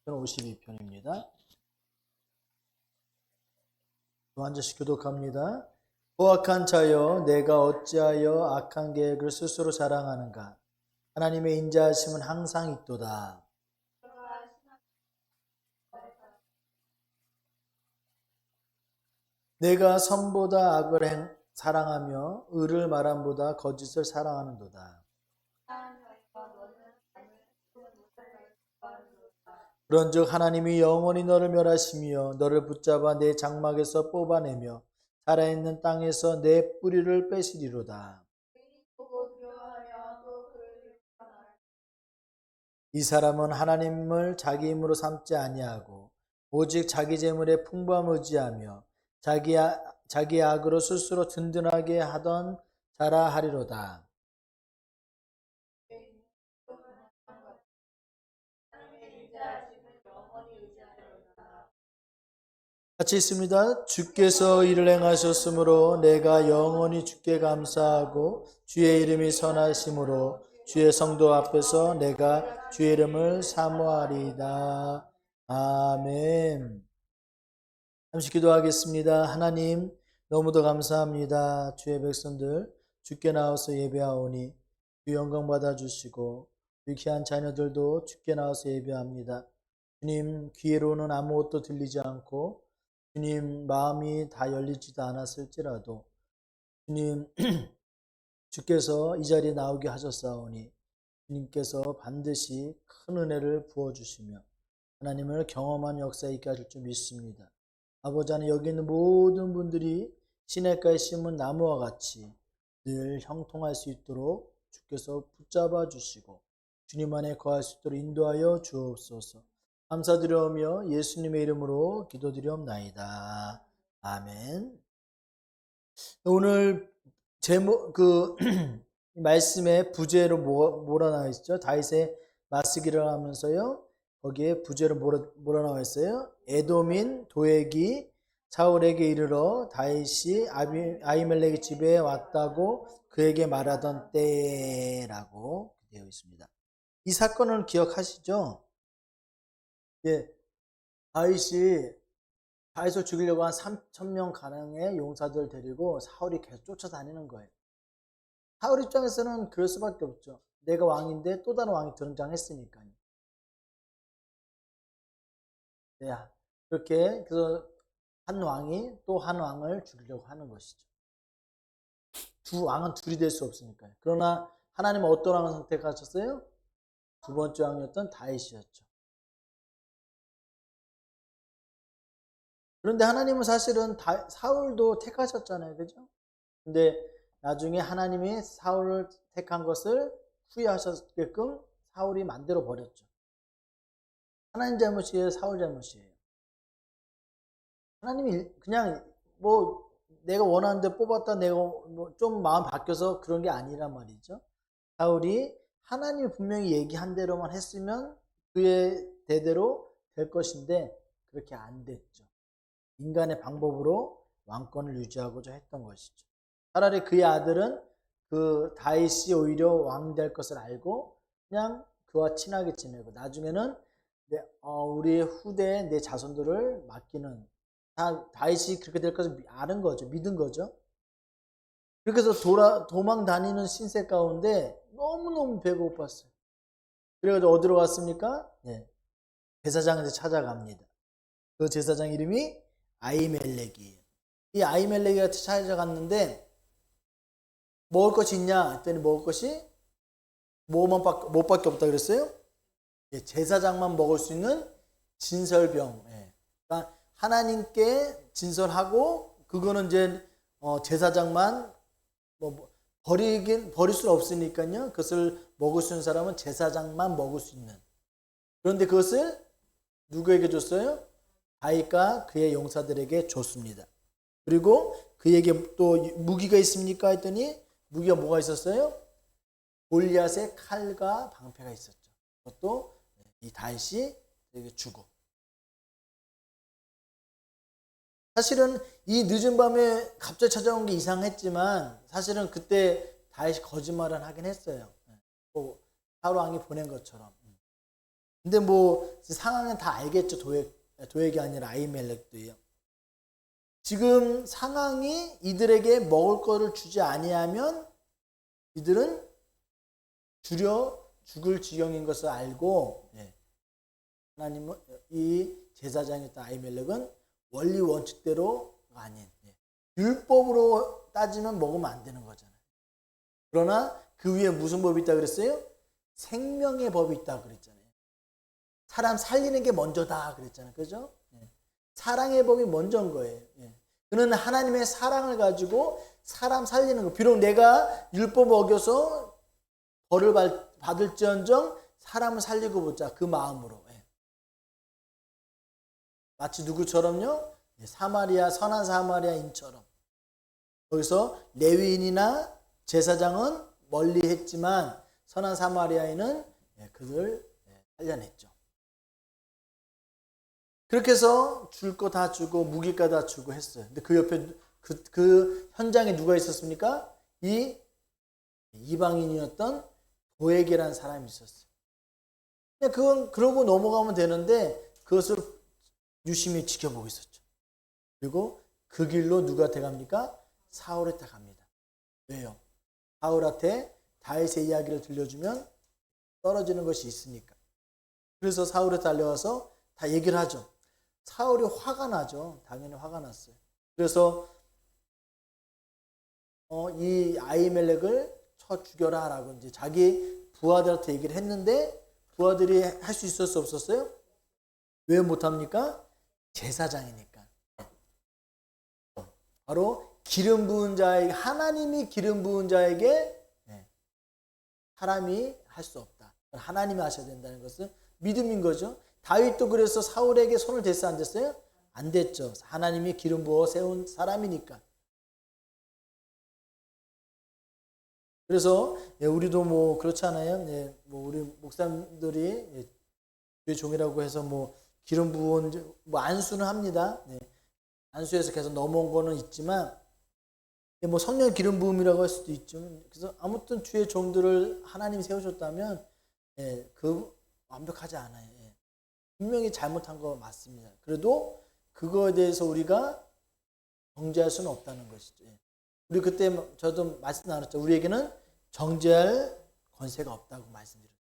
52편입니다. 또 한 절씩 교독합니다. 포악한 자여, 내가 어찌하여 악한 계획을 스스로 자랑하는가? 하나님의 인자하심은 항상 있도다. 내가 선보다 악을 사랑하며 의를 말함보다 거짓을 사랑하는도다. 그런즉 하나님이 영원히 너를 멸하시며 너를 붙잡아 내 장막에서 뽑아내며 살아있는 땅에서 내 뿌리를 빼시리로다. 이 사람은 하나님을 자기 힘으로 삼지 아니하고 오직 자기 재물에 풍부함 의지하며 자기 악으로 스스로 든든하게 하던 자라 하리로다. 같이 있습니다. 주께서 이를 행하셨으므로 내가 영원히 주께 감사하고 주의 이름이 선하심으로 주의 성도 앞에서 내가 주의 이름을 사모하리이다. 아멘. 잠시 기도하겠습니다. 하나님 너무도 감사합니다. 주의 백성들 주께 나와서 예배하오니 주 영광 받아주시고 유쾌한 자녀들도 주께 나와서 예배합니다. 주님 귀로는 아무것도 들리지 않고 주님 마음이 다 열리지도 않았을지라도 주님 주께서 이 자리에 나오게 하셨사오니 주님께서 반드시 큰 은혜를 부어주시며 하나님을 경험한 역사에 있게 하실 줄 믿습니다. 아버지 안에 여기 있는 모든 분들이 시냇가에 심은 나무와 같이 늘 형통할 수 있도록 주께서 붙잡아 주시고 주님 안에 거할 수 있도록 인도하여 주옵소서. 감사드려오며 예수님의 이름으로 기도드리옵나이다. 아멘. 오늘 제목 말씀의 부제로 뭐라 나와 있죠? 다윗의 맞서기를 하면서요. 거기에 부제로 뭐라 나와 있어요? 에돔인 도액이 사울에게 이르러 다윗이 아히멜렉의 집에 왔다고 그에게 말하던 때라고 되어 있습니다. 이 사건을 기억하시죠? 예, 다윗을 죽이려고 한 3,000명 가량의 용사들 데리고 사울이 계속 쫓아다니는 거예요. 사울 입장에서는 그럴 수밖에 없죠. 내가 왕인데 또 다른 왕이 등장했으니까요. 네, 그렇게 그래서 한 왕이 또 한 왕을 죽이려고 하는 것이죠. 두 왕은 둘이 될 수 없으니까요. 그러나 하나님은 어떤 왕을 선택하셨어요? 두 번째 왕이었던 다윗이었죠. 그런데 하나님은 사실은 사울도 택하셨잖아요. 그죠? 근데 나중에 하나님이 사울을 택한 것을 후회하셨게끔 사울이 만들어 버렸죠. 하나님 잘못이에요? 사울 잘못이에요? 하나님이 그냥 내가 원하는데 뽑았다 내가 좀 마음 바뀌어서 그런 게 아니란 말이죠. 사울이 하나님이 분명히 얘기한 대로만 했으면 그의 대대로 될 것인데 그렇게 안 됐죠. 인간의 방법으로 왕권을 유지하고자 했던 것이죠. 차라리 그의 아들은 그 다윗이 오히려 왕 될 것을 알고 그냥 그와 친하게 지내고 나중에는 우리의 후대에 내 자손들을 맡기는 다윗이 그렇게 될 것을 아는 거죠. 믿은 거죠. 그렇게 해서 도망 다니는 신세 가운데 너무너무 배고팠어요. 그래가지고 어디로 갔습니까? 네. 제사장한테 찾아갑니다. 그 제사장 이름이 아히멜렉이에요. 이 아히멜렉한테 찾아갔는데 먹을 것이 있냐 했더니 먹을 것이 뭐밖에 없다 그랬어요? 제사장만 먹을 수 있는 진설병. 그러니까 하나님께 진설하고 그거는 이제 제사장만 버릴 수 없으니까요. 그것을 먹을 수 있는 사람은 제사장만 먹을 수 있는. 그런데 그것을 누구에게 줬어요? 다윗과 그의 용사들에게 줬습니다. 그리고 그에게 또 무기가 있습니까? 했더니 무기가 뭐가 있었어요? 골리앗의 칼과 방패가 있었죠. 그것도 이 다윗이 그에게 주고. 사실은 이 늦은 밤에 갑자기 찾아온 게 이상했지만 사실은 그때 다윗이 거짓말을 하긴 했어요. 사울 왕이 보낸 것처럼. 근데 뭐 상황은 다 알겠죠. 도액이 아니라 아히멜렉도요. 지금 상황이 이들에게 먹을 거를 주지 아니하면 이들은 죽을 지경인 것을 알고, 하나님은 이 제사장이었던 아히멜렉은 원리 원칙대로가 아닌, 율법으로 따지면 먹으면 안 되는 거잖아요. 그러나 그 위에 무슨 법이 있다 그랬어요? 생명의 법이 있다 그랬잖아요. 사람 살리는 게 먼저다 그랬잖아요. 그죠? 사랑의 법이 먼저인 거예요. 그는 하나님의 사랑을 가지고 사람 살리는 거. 비록 내가 율법 어겨서 벌을 받을지언정 사람을 살리고 보자. 그 마음으로. 마치 누구처럼요? 선한 사마리아인처럼. 거기서 레위인이나 제사장은 멀리 했지만 선한 사마리아인은 그들 살려냈죠. 그렇게 해서 줄 거 다 주고 무기가 다 주고 했어요. 근데 그 옆에 그 현장에 누가 있었습니까? 이 이방인이었던 도액이라는 사람이 있었어요. 근데 그건 그러고 넘어가면 되는데 그것을 유심히 지켜보고 있었죠. 그리고 그 길로 누구한테 갑니까? 사울한테 갑니다. 왜요? 사울한테 다윗의 이야기를 들려주면 떨어지는 것이 있으니까. 그래서 사울에 달려와서 다 얘기를 하죠. 사울이 화가 나죠. 당연히 화가 났어요. 그래서 이 아히멜렉을 쳐 죽여라 라고 이제 자기 부하들한테 얘기를 했는데 부하들이 할 수 있었어 없었어요? 왜 못합니까? 제사장이니까. 바로 기름 부은 자에게, 하나님이 기름 부은 자에게 사람이 할 수 없다. 하나님이 하셔야 된다는 것은 믿음인 거죠. 다윗도 그래서 사울에게 손을 댔어요, 안 댔어요? 안 됐죠. 하나님이 기름 부어 세운 사람이니까. 그래서 우리도 뭐 그렇잖아요. 뭐 우리 목사님들이 주의 종이라고 해서 뭐 기름 부은 뭐 안수는 합니다. 안수에서 계속 넘어온 거는 있지만 뭐 성령 기름 부음이라고 할 수도 있죠. 그래서 아무튼 주의 종들을 하나님이 세우셨다면 그 완벽하지 않아요. 분명히 잘못한 거 맞습니다. 그래도 그거에 대해서 우리가 정죄할 수는 없다는 것이죠. 우리 그때 저도 말씀 나눴죠. 우리에게는 정죄할 권세가 없다고 말씀드렸죠.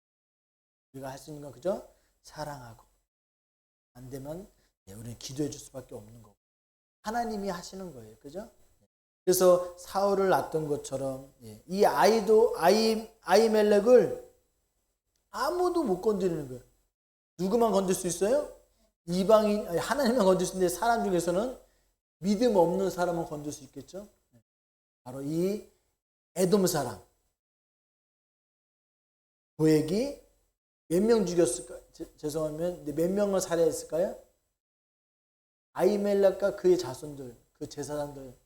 우리가 할 수 있는 건 그저 사랑하고 안 되면 우리는 기도해 줄 수밖에 없는 거고 하나님이 하시는 거예요. 그죠? 그래서 사울을 낳던 것처럼 이 아히멜렉을 아무도 못 건드리는 거예요. 누구만 건들 수 있어요? 이방인, 하나님만 건들 수 있는데 사람 중에서는 믿음 없는 사람은 건들 수 있겠죠? 바로 이 에돔 사람 도액이 몇 명 죽였을까요? 죄송하면 몇 명을 살해했을까요? 아히멜렉과 그의 자손들, 그 제사장들,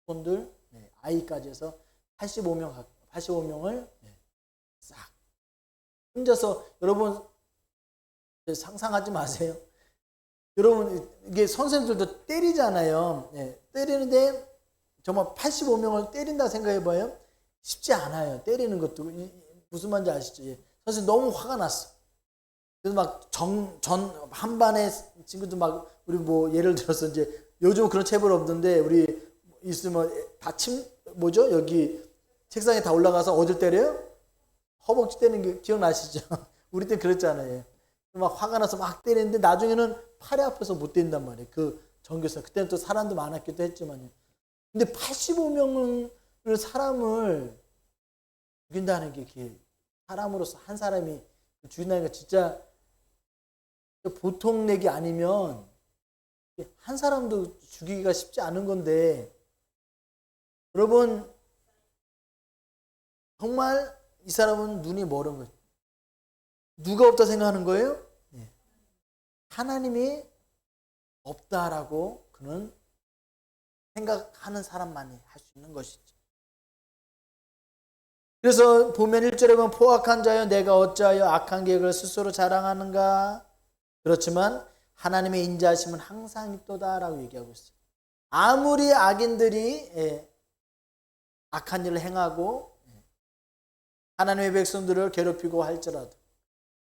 손들, 아이까지 해서 85명을 싹 혼자서. 여러분 상상하지 마세요. 여러분 이게 선생님들도 때리잖아요. 때리는데 정말 85명을 때린다 생각해봐요. 쉽지 않아요. 때리는 것도. 무슨 말인지 아시죠? 선생님 너무 화가 났어. 그래서 막 한반에 친구들 막 우리 뭐 예를 들어서 이제 요즘 그런 체벌 없는데 우리 있으면 뭐죠? 여기 책상에 다 올라가서 어딜 때려요? 허벅지 때리는 게 기억나시죠? 우리 때 그랬잖아요. 막 화가 나서 막 때리는데 나중에는 팔이 아파서 못 때린단 말이에요. 그 전교사. 그때는 또 사람도 많았기도 했지만요. 근데 85명을 사람을 죽인다는 게 사람으로서 한 사람이 죽인다는 게 진짜 보통 내기 아니면 한 사람도 죽이기가 쉽지 않은 건데 여러분 정말 이 사람은 눈이 멀은 거예요. 누가 없다 생각하는 거예요? 하나님이 없다라고 그는 생각하는 사람만이 할 수 있는 것이죠. 그래서 보면 1절에 보면 포악한 자여 내가 어찌하여 악한 계획을 스스로 자랑하는가. 그렇지만 하나님의 인자하심은 항상 있도다라고 얘기하고 있어요. 아무리 악인들이 악한 일을 행하고 하나님의 백성들을 괴롭히고 할지라도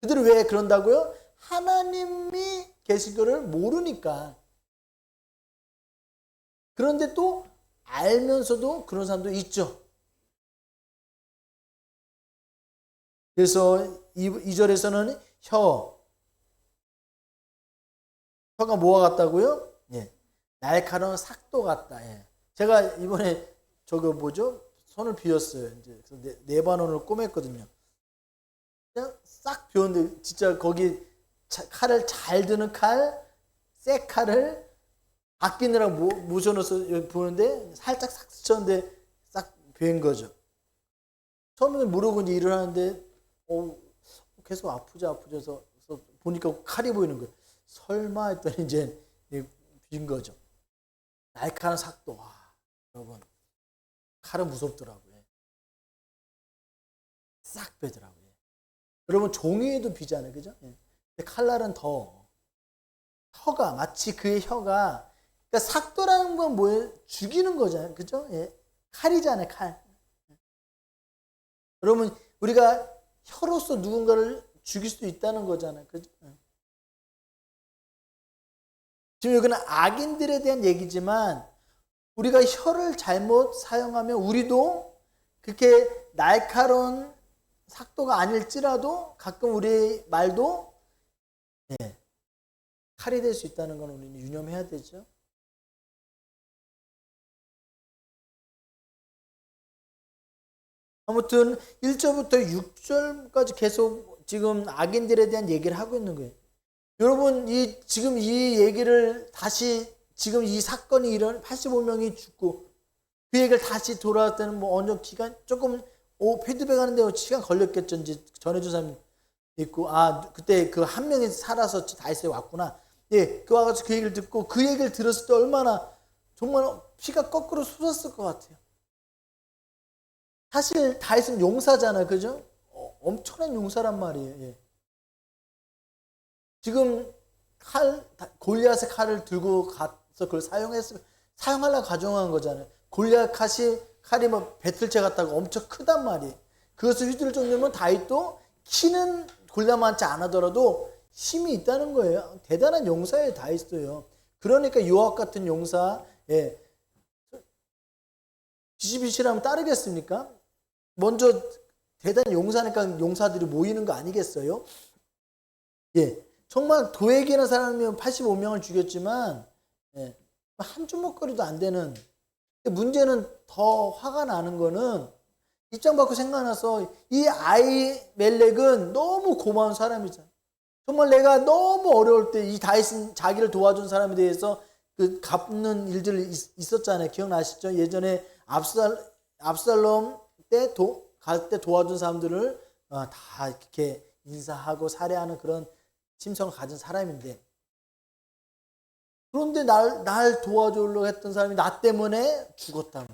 그들은 왜 그런다고요? 하나님이 계신 것을 모르니까. 그런데 또 알면서도 그런 사람도 있죠. 그래서 2절에서는 혀가 뭐와 같다고요? 예. 날카로운 삭도 같다. 예. 제가 이번에 손을 비웠어요. 이제 네 번원을 꼬맸거든요. 그냥 싹 비웠는데 진짜 거기 칼을 잘 드는 새 칼을 아끼느라고 모셔놓아서 보는데 살짝 싹 스쳤는데 싹 비운 거죠. 처음에는 모르고 이제 일을 하는데 계속 아프죠. 그래서 보니까 칼이 보이는 거예요. 설마 했더니 이제 빈 거죠. 날카로운 삭도. 와, 여러분 칼은 무섭더라고요. 싹 빼더라고요. 여러분 종이에도 비잖아요, 그죠? 근데 칼날은 혀가 마치 그의 혀가 그러니까 삭도라는 건 뭐예요? 죽이는 거잖아요, 그죠? 예. 칼이잖아요, 칼. 여러분 우리가 혀로서 누군가를 죽일 수도 있다는 거잖아요, 그죠? 지금 여기는 악인들에 대한 얘기지만 우리가 혀를 잘못 사용하면 우리도 그렇게 날카로운 삭도가 아닐지라도 가끔 우리의 말도 칼이 될 수 있다는 건 우리는 유념해야 되죠. 아무튼 1절부터 6절까지 계속 지금 악인들에 대한 얘기를 하고 있는 거예요. 여러분 지금 이 얘기를 다시 지금 이 사건이 일어난 85명이 죽고 그 얘기를 다시 돌아왔다는 어느 기간 조금 피드백하는데 시간 걸렸겠죠. 이제 전해준 사람이 있고 그때 그 한 명이 살아서 다이스에 왔구나. 예, 그 와가지고 그 얘기를 듣고 그 얘기를 들었을 때 얼마나 정말 피가 거꾸로 솟았을 것 같아요. 사실 다윗은 용사잖아요, 그죠? 엄청난 용사란 말이에요. 예. 지금 골리앗의 칼을 들고 가서 그걸 사용하려고 가져간 거잖아요. 골리앗 칼이 배틀채 같다고 엄청 크단 말이에요. 그것을 휘두를 정도면 다윗도 키는 골리앗만치 않아더라도 힘이 있다는 거예요. 대단한 용사예요, 다윗도요. 그러니까 요압 같은 용사, 비시비시라면 따르겠습니까? 먼저 대단한 용사니까 용사들이 모이는 거 아니겠어요? 예. 정말 도액이라는 사람이면 85명을 죽였지만 한 주먹거리도 안 되는. 문제는 더 화가 나는 거는 입장 바꾸고 생각나서 이 아히멜렉은 너무 고마운 사람이잖아. 정말 내가 너무 어려울 때 이 다윗은 자기를 도와준 사람에 대해서 그 갚는 일들이 있었잖아요. 기억나시죠? 예전에 압살롬 때 갈 때 도와준 사람들을 다 이렇게 인사하고 살해하는 그런 심성을 가진 사람인데, 그런데 날 도와주려고 했던 사람이 나 때문에 죽었다면,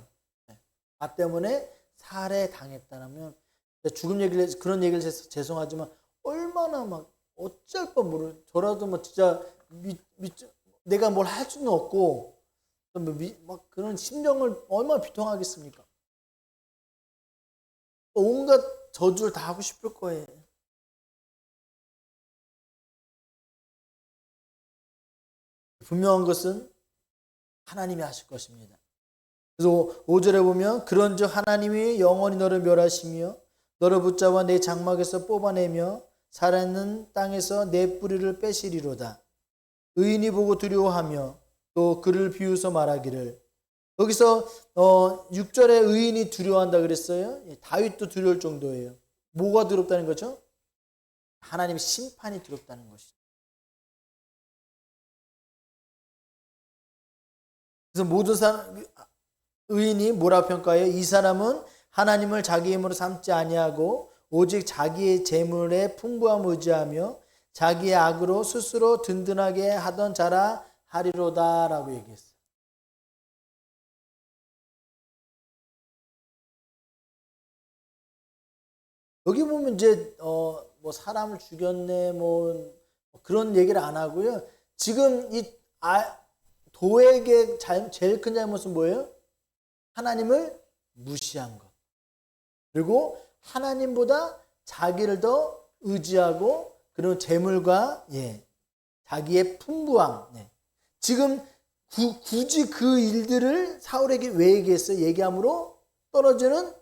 나 때문에 살해당했다면, 죽음 얘기를 그런 얘기를 해서 죄송하지만 얼마나 막 어쩔 뻔 모르. 저라도 진짜 내가 뭘 할 수는 없고 막 그런 심정을 얼마나 비통하겠습니까? 온갖 저주를 다 하고 싶을 거예요. 분명한 것은 하나님이 하실 것입니다. 그래서 5절에 보면 그런즉 하나님이 영원히 너를 멸하시며 너를 붙잡아 내 장막에서 뽑아내며 살아있는 땅에서 내 뿌리를 빼시리로다. 의인이 보고 두려워하며 또 그를 비웃어 말하기를. 여기서 6절에 의인이 두려워한다 그랬어요. 다윗도 두려울 정도예요. 뭐가 두렵다는 거죠? 하나님의 심판이 두렵다는 것이죠. 그래서 모든 의인이 뭐라 평가해요? 이 사람은 하나님을 자기 힘으로 삼지 아니하고 오직 자기의 재물에 풍부함 의지하며 자기의 악으로 스스로 든든하게 하던 자라 하리로다 라고 얘기했어요. 여기 보면 이제 뭐 사람을 죽였네 뭐 그런 얘기를 안 하고요. 지금 이 도에게 제일 큰 잘못은 뭐예요? 하나님을 무시한 것. 그리고 하나님보다 자기를 더 의지하고 그리고 재물과 자기의 풍부함. 지금 굳이 그 일들을 사울에게 왜 얘기했어요? 얘기함으로 떨어지는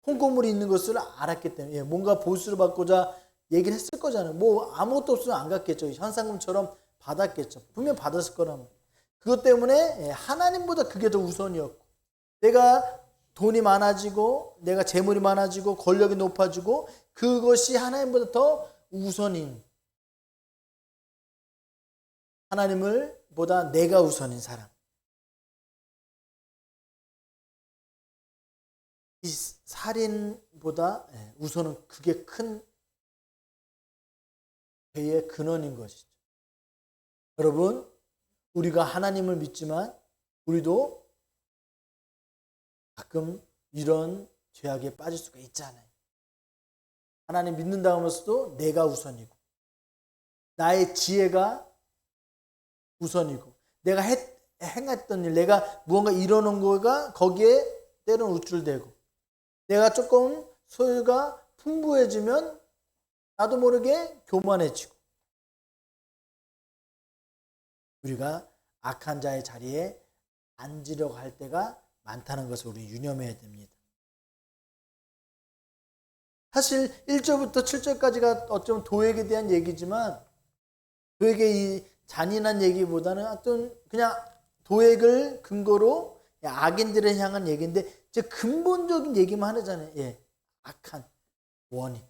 홍고물이 있는 것을 알았기 때문에 뭔가 보수를 받고자 얘기를 했을 거잖아요. 뭐 아무것도 없으면 안 갔겠죠. 현상금처럼 받았겠죠. 분명 받았을 거라면. 그것 때문에 하나님보다 그게 더 우선이었고, 내가 돈이 많아지고 내가 재물이 많아지고 권력이 높아지고 그것이 하나님보다 더 우선인, 하나님을 보다 내가 우선인 사람. 이 살인보다 우선은 그게 큰 죄의 근원인 것이죠. 여러분, 우리가 하나님을 믿지만 우리도 가끔 이런 죄악에 빠질 수가 있잖아요. 하나님 믿는다 하면서도 내가 우선이고, 나의 지혜가 우선이고, 내가 행했던 일, 내가 무언가 이뤄놓은 거가 거기에 때로는 우쭐대고, 내가 조금 소유가 풍부해지면 나도 모르게 교만해지고, 우리가 악한 자의 자리에 앉으려고 할 때가 많다는 것을 우리 유념해야 됩니다. 사실 1절부터 7절까지가 어쩌면 도액에 대한 얘기지만, 도액의 이 잔인한 얘기보다는 어떤 그냥 도액을 근거로 악인들을 향한 얘기인데, 이제 근본적인 얘기만 하잖아요. 악한 원인.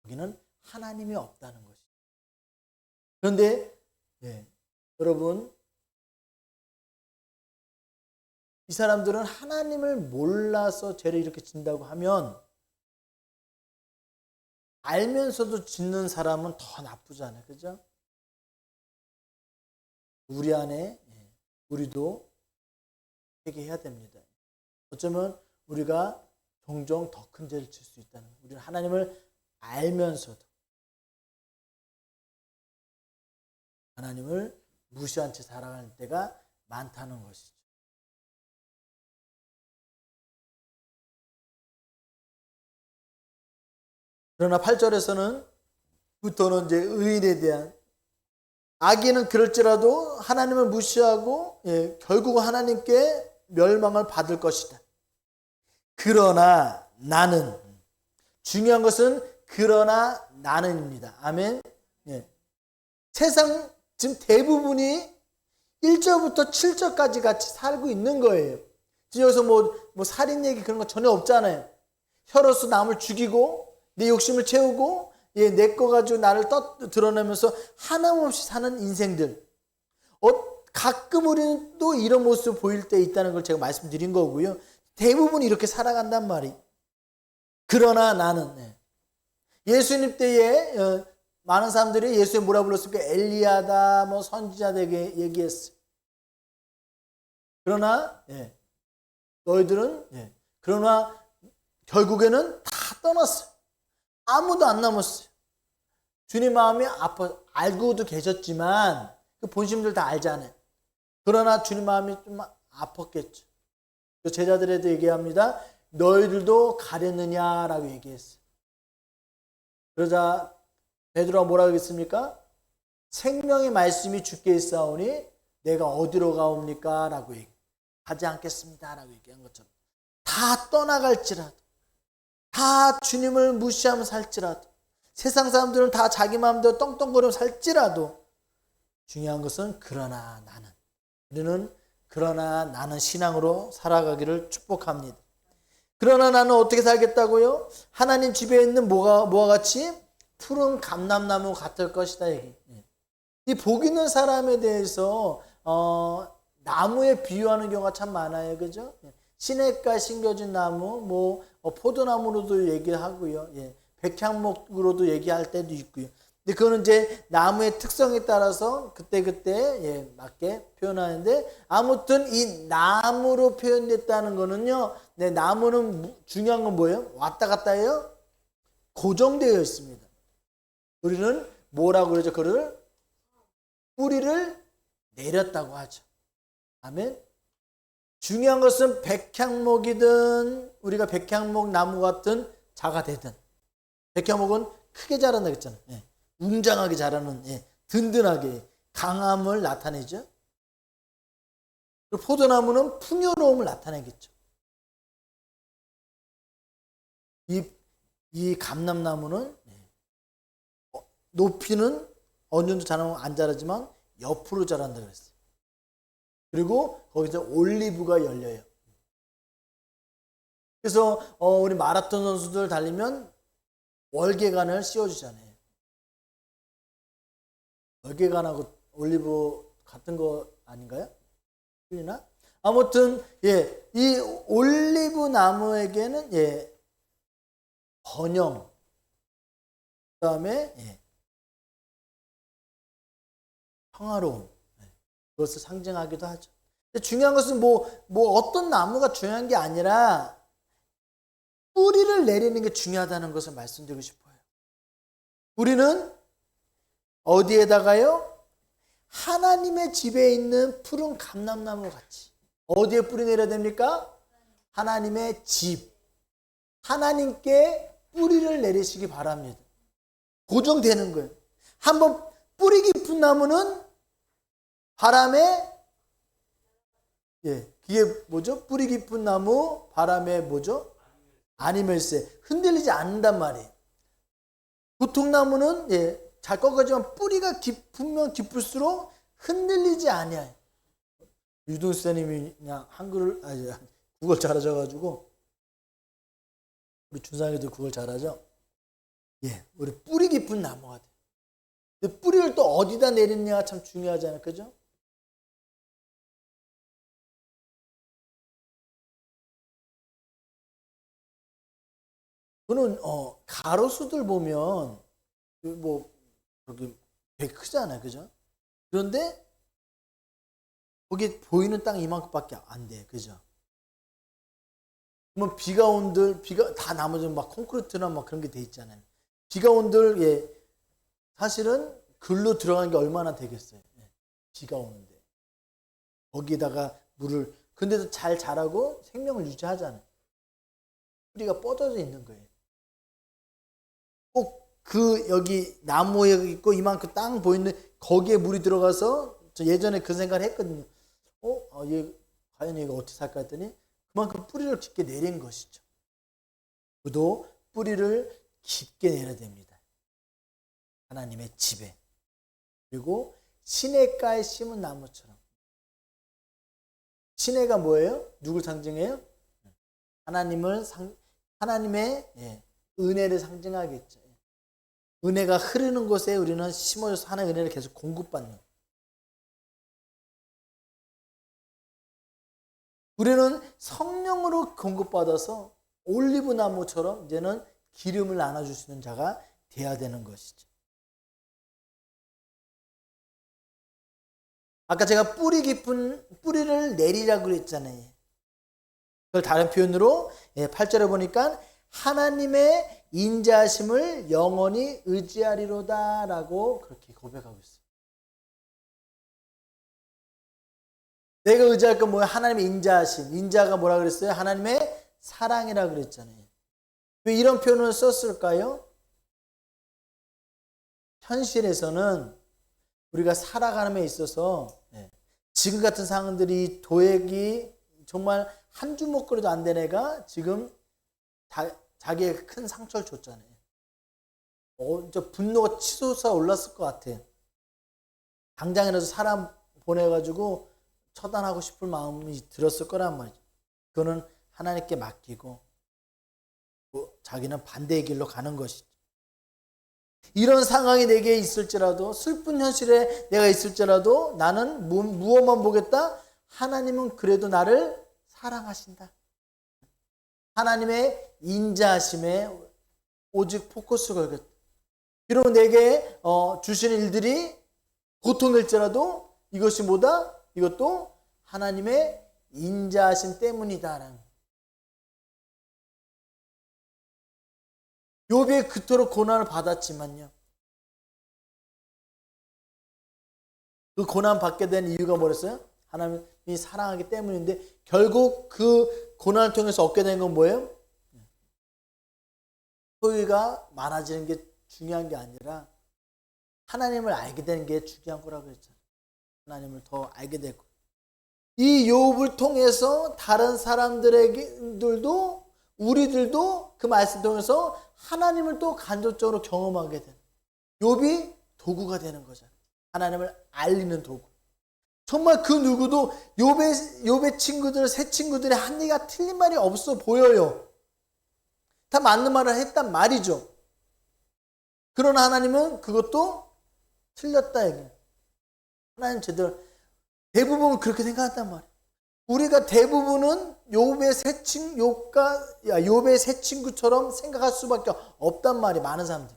여기는 하나님이 없다는 것이죠. 그런데 여러분, 이 사람들은 하나님을 몰라서 죄를 이렇게 진다고 하면, 알면서도 짓는 사람은 더 나쁘잖아요. 그죠? 우리 안에 우리도 회개해야 됩니다. 어쩌면 우리가 종종 더 큰 죄를 질 수 있다는 거예요. 우리는 하나님을 알면서도 하나님을 무시한 채 살아가는 때가 많다는 것이죠. 그러나 8절에서는 부터는 이제 의인에 대한, 악인은 그럴지라도 하나님을 무시하고 결국 하나님께 멸망을 받을 것이다. 그러나 나는, 중요한 것은 그러나 나는입니다. 아멘. 세상 지금 대부분이 1절부터 7절까지 같이 살고 있는 거예요. 여기서 뭐 살인 얘기 그런 거 전혀 없잖아요. 혀로서 남을 죽이고 내 욕심을 채우고 내 거 가지고 나를 드러내면서 하나없이 사는 인생들. 가끔 우리는 또 이런 모습을 보일 때 있다는 걸 제가 말씀드린 거고요. 대부분 이렇게 살아간단 말이에요. 그러나 나는, 예수님 때에 많은 사람들이 예수에 뭐라 불렀습니까? 엘리야다, 뭐 선지자 되게 얘기했어요. 그러나 너희들은 그러나 결국에는 다 떠났어요. 아무도 안 남았어요. 주님 마음이 알고도 계셨지만 그 본심들 다 알잖아요. 그러나 주님 마음이 좀 아팠겠죠. 제자들에도 얘기합니다. 너희들도 가렸느냐라고 얘기했어요. 그러자 베드로가 뭐라고 했습니까? 생명의 말씀이 주께 있사오니 내가 어디로 가옵니까? 라고 가지 않겠습니다. 라고 얘기한 것처럼, 다 떠나갈지라도, 다 주님을 무시하며 살지라도, 세상 사람들은 다 자기 마음대로 떵떵거리며 살지라도, 중요한 것은 그러나 나는, 우리는 그러나 나는 신앙으로 살아가기를 축복합니다. 그러나 나는 어떻게 살겠다고요? 하나님 집에 있는 뭐와 같이 푸른 감람나무 같을 것이다. 이 복 있는 사람에 대해서 나무에 비유하는 경우가 참 많아요. 그죠? 시냇가에 심겨진 나무, 포도나무로도 얘기하고요. 백향목으로도 얘기할 때도 있고요. 근데 그거는 이제 나무의 특성에 따라서 그때 맞게 표현하는데, 아무튼 이 나무로 표현됐다는 거는요, 나무는 중요한 건 뭐예요? 왔다 갔다 해요? 고정되어 있습니다. 우리는 뭐라고 그러죠? 그를 뿌리를 내렸다고 하죠. 아멘. 중요한 것은 백향목이든 우리가 백향목 나무 같은 자가 되든, 백향목은 크게 자란다 그랬잖아요. 웅장하게 자라는, 든든하게 강함을 나타내죠. 그리고 포도나무는 풍요로움을 나타내겠죠. 이 감람나무는 높이는 어느 정도 자라면 안 자라지만 옆으로 자란다 그랬어요. 그리고 거기서 올리브가 열려요. 그래서 우리 마라톤 선수들 달리면 월계관을 씌워주잖아요. 월계관하고 올리브 같은 거 아닌가요? 틀리나? 아무튼 이 올리브 나무에게는 번영, 그다음에 평화로움, 그것을 상징하기도 하죠. 근데 중요한 것은 뭐 어떤 나무가 중요한 게 아니라 뿌리를 내리는 게 중요하다는 것을 말씀드리고 싶어요. 뿌리는 어디에다가요? 하나님의 집에 있는 푸른 감람나무 같이. 어디에 뿌리 내려야 됩니까? 하나님의 집. 하나님께 뿌리를 내리시기 바랍니다. 고정되는 거예요. 한번 뿌리 깊은 나무는 바람에, 그게 뭐죠? 뿌리 깊은 나무, 바람에 뭐죠? 아니멜세. 흔들리지 않는단 말이에요. 보통 나무는 잘 꺾어지만 뿌리가 깊으면 깊을수록 흔들리지 아니해요. 유동수님이 그냥 국어를 잘하셔가지고 우리 준상이도 국어를 잘하죠. 우리 뿌리 깊은 나무가 돼. 근데 뿌리를 또 어디다 내리느냐가 참 중요하잖아요, 그죠? 저는 가로수들 보면 뭐 여기 되게 크잖아요, 그죠? 그런데 거기 보이는 땅 이만큼밖에 안 돼, 그죠? 그러면 비가 온들 비가 다 나머지 막 콘크리트나 막 그런 게 돼 있잖아요. 비가 온들 사실은 글로 들어간 게 얼마나 되겠어요? 비가 오는데 거기다가 물을 근데도 잘 자라고 생명을 유지하잖아요. 뿌리가 뻗어져 있는 거예요. 꼭 여기 나무에 있고 이만큼 땅 보이는 거기에 물이 들어가서 저 예전에 그 생각을 했거든요. 얘 과연 얘가 어떻게 살까 했더니 그만큼 뿌리를 깊게 내린 것이죠. 우리도 뿌리를 깊게 내려야 됩니다. 하나님의 집에. 그리고 시냇가에 심은 나무처럼. 시내가 뭐예요? 누굴 상징해요? 하나님의 은혜를 상징하겠죠. 은혜가 흐르는 곳에 우리는 심어져서 하나의 은혜를 계속 공급받는. 우리는 성령으로 공급받아서 올리브 나무처럼 이제는 기름을 나눠줄 수 있는 자가 돼야 되는 것이죠. 아까 제가 뿌리 깊은 뿌리를 내리라고 그랬잖아요. 그걸 다른 표현으로 8절에 보니까 하나님의 인자하심을 영원히 의지하리로다 라고 그렇게 고백하고 있어요. 내가 의지할 건 뭐야? 하나님의 인자하심. 인자가 뭐라 그랬어요? 하나님의 사랑이라 그랬잖아요. 왜 이런 표현을 썼을까요? 현실에서는 우리가 살아가는 데 있어서 지금 같은 상황들이 도액이 정말 한 주먹거리도 안 된 애가 지금 자기에게 큰 상처를 줬잖아요. 저 분노가 치솟아 올랐을 것 같아. 당장이라도 사람 보내가지고 처단하고 싶을 마음이 들었을 거란 말이죠. 그거는 하나님께 맡기고 자기는 반대의 길로 가는 것이죠. 이런 상황이 내게 있을지라도 슬픈 현실에 내가 있을지라도 나는 무엇만 보겠다? 하나님은 그래도 나를 사랑하신다. 하나님의 인자하심에 오직 포커스를 걸겠다. 비록 내게 주시는 일들이 고통일지라도 이것이 뭐다? 이것도 하나님의 인자하심 때문이다라는. 욥이 그토록 고난을 받았지만요. 그 고난 받게 된 이유가 뭐랬어요? 하나님이 사랑하기 때문인데 결국 그 고난을 통해서 얻게 된 건 뭐예요? 소유가 많아지는 게 중요한 게 아니라 하나님을 알게 되는 게 중요한 거라고 했잖아요. 하나님을 더 알게 되고. 이 욥을 통해서 다른 사람들도 우리들도 그 말씀 통해서 하나님을 또 간접적으로 경험하게 되는, 욥이 도구가 되는 거잖아요. 하나님을 알리는 도구. 정말 그 누구도 욥의 친구들, 새 친구들의 한 얘기가 틀린 말이 없어 보여요. 다 맞는 말을 했단 말이죠. 그러나 하나님은 그것도 틀렸다 얘기해요. 하나님 제대로 대부분 그렇게 생각한단 말이에요. 우리가 대부분은 욥의 새 친구처럼 생각할 수밖에 없단 말이에요. 많은 사람들.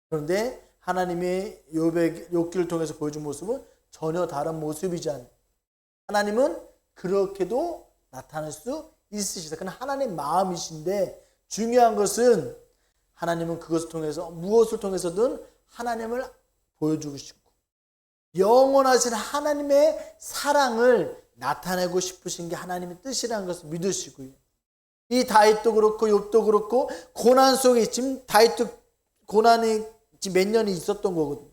그런데 하나님의 욥기를 통해서 보여준 모습은 전혀 다른 모습이지 않아요. 하나님은 그렇게도 나타날 수 있으시다. 그건 하나님의 마음이신데, 중요한 것은 하나님은 그것을 통해서 무엇을 통해서든 하나님을 보여주고 싶고 영원하신 하나님의 사랑을 나타내고 싶으신 게 하나님의 뜻이라는 것을 믿으시고요. 이 다윗도 그렇고 욥도 그렇고 고난 속에 지금 다윗도 고난이 지금 몇 년이 있었던 거거든요.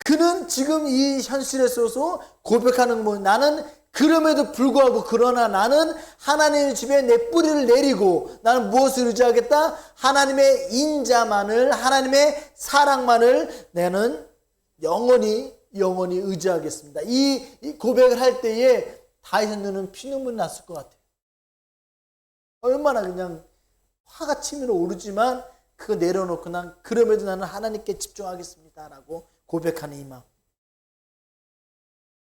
그는 지금 이 현실에 서서 고백하는 거, 나는 그럼에도 불구하고 그러나 나는 하나님의 집에 내 뿌리를 내리고 나는 무엇을 의지하겠다? 하나님의 인자만을, 하나님의 사랑만을 나는 영원히 의지하겠습니다. 이 고백을 할 때에 다윗의 눈은 피눈물이 났을 것 같아요. 얼마나 그냥 화가 치밀어 오르지만 그거 내려놓고 난 그럼에도 나는 하나님께 집중하겠습니다라고 고백하는 이 마음.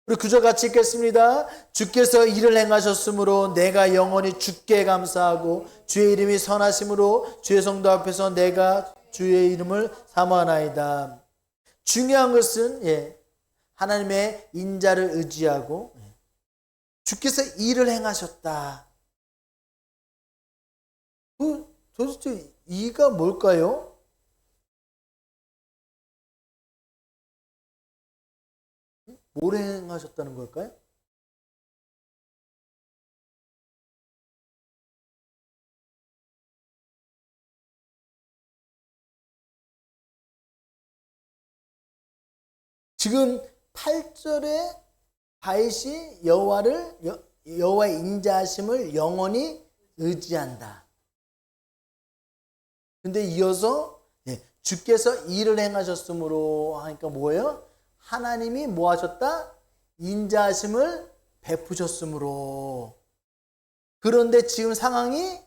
우리 구절 같이 읽겠습니다. 주께서 일을 행하셨으므로 내가 영원히 주께 감사하고 주의 이름이 선하심으로 주의 성도 앞에서 내가 주의 이름을 사모하나이다. 중요한 것은 하나님의 인자를 의지하고 주께서 일을 행하셨다. 도대체 이가 뭘까요? 뭘 행하셨다는 걸까요? 지금 8절에 다윗이 여호와의 인자하심을 영원히 의지한다. 근데 이어서 주께서 일을 행하셨으므로 하니까 뭐예요? 하나님이 뭐 하셨다? 인자하심을 베푸셨으므로. 그런데 지금 상황이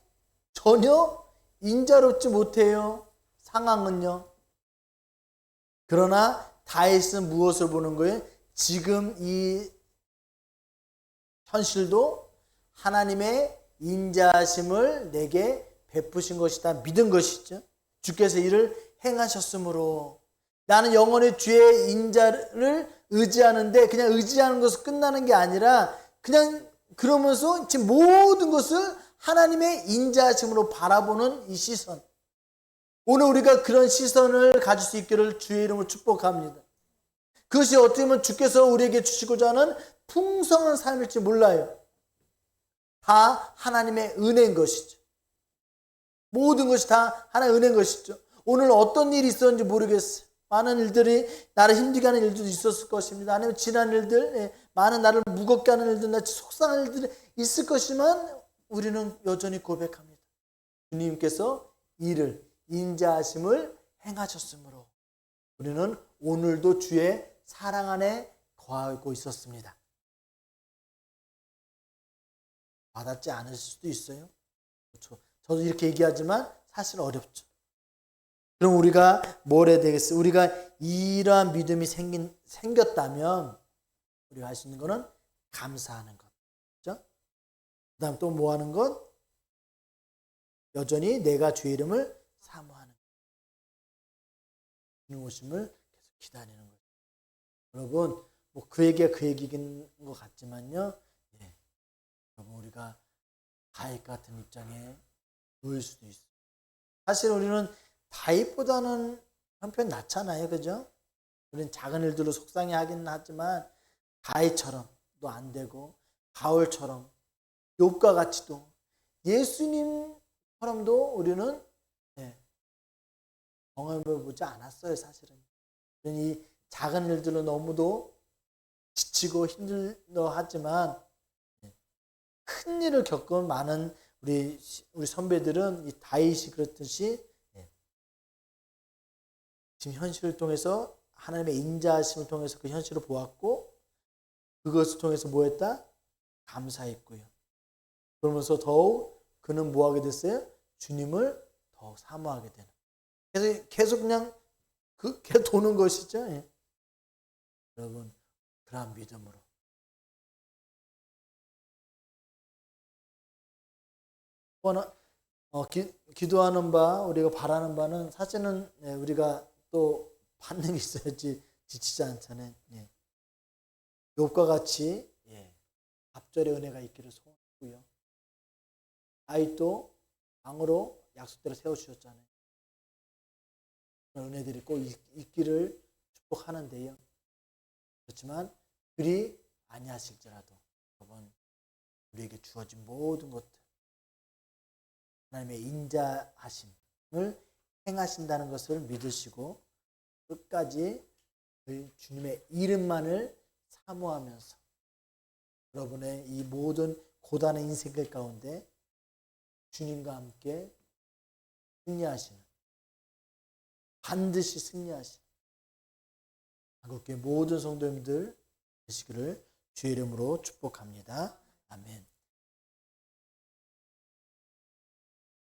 전혀 인자롭지 못해요. 상황은요. 그러나 다윗은 무엇을 보는 거예요? 지금 이 현실도 하나님의 인자하심을 내게 베푸신 것이다. 믿은 것이죠. 주께서 이를 행하셨으므로. 나는 영원히 주의 인자를 의지하는데 그냥 의지하는 것으로 끝나는 게 아니라 그냥 그러면서 지금 모든 것을 하나님의 인자하심으로 바라보는 이 시선. 오늘 우리가 그런 시선을 가질 수 있기를 주의 이름으로 축복합니다. 그것이 어떻게 보면 주께서 우리에게 주시고자 하는 풍성한 삶일지 몰라요. 다 하나님의 은혜인 것이죠. 모든 것이 다 하나의 은혜인 것이죠. 오늘 어떤 일이 있었는지 모르겠어요. 많은 일들이 나를 힘들게 하는 일들도 있었을 것입니다. 아니면 지난 일들, 많은 나를 무겁게 하는 일들, 나 속상한 일들이 있을 것이지만 우리는 여전히 고백합니다. 주님께서 이를 인자하심을 행하셨으므로 우리는 오늘도 주의 사랑 안에 거하고 있었습니다. 와닿지 않으실 수도 있어요. 그렇죠. 저도 이렇게 얘기하지만 사실 어렵죠. 그럼 우리가 뭘 해야 되겠어요? 우리가 이러한 믿음이 생겼다면 우리가 할 수 있는 것은 감사하는 것. 그렇죠? 그 다음 또 뭐 하는 것? 여전히 내가 주의 이름을 사모하는 것. 주님 오심을 계속 기다리는 것. 여러분, 뭐 그 얘기인 것 같지만요. 여러분, 우리가 다윗 같은 입장에 놓일 수도 있어요. 사실 우리는 다윗보다는 한편 낫잖아요. 그죠? 우리는 작은 일들로 속상해 하긴 하지만 다윗처럼도 안 되고 바울처럼 욥과 같이도 예수님처럼도 우리는 경험해 보지 않았어요, 사실은. 이 작은 일들로 너무도 지치고 힘들어 하지만 큰 일을 겪은 많은 우리 선배들은 이 다윗이 그렇듯이 지금 현실을 통해서 하나님의 인자하심을 통해서 그 현실을 보았고 그것을 통해서 뭐 했다? 감사했고요. 그러면서 더욱 그는 뭐 하게 됐어요? 주님을 더 사모하게 되는. 그래서 계속 그냥 계속 도는 것이죠. 예. 여러분, 그러한 믿음으로. 기도하는 바, 우리가 바라는 바는 사실은 우리가 또 받는 게 있어야지 지치지 않잖아요. 예. 욥과 같이 갑절의 은혜가 있기를 소원하고요. 아이도 왕으로 약속대로 세워주셨잖아요. 그런 은혜들이 꼭 있기를 축복하는데요. 그렇지만 그리 아니하실지라도 여러분 우리에게 주어진 모든 것들 하나님의 인자하심을 행하신다는 것을 믿으시고 끝까지 주님의 이름만을 사모하면서 여러분의 이 모든 고단한 인생길 가운데 주님과 함께 승리하시는, 반드시 승리하시는 한국교회 모든 성도님들 되시기를 주의 이름으로 축복합니다. 아멘.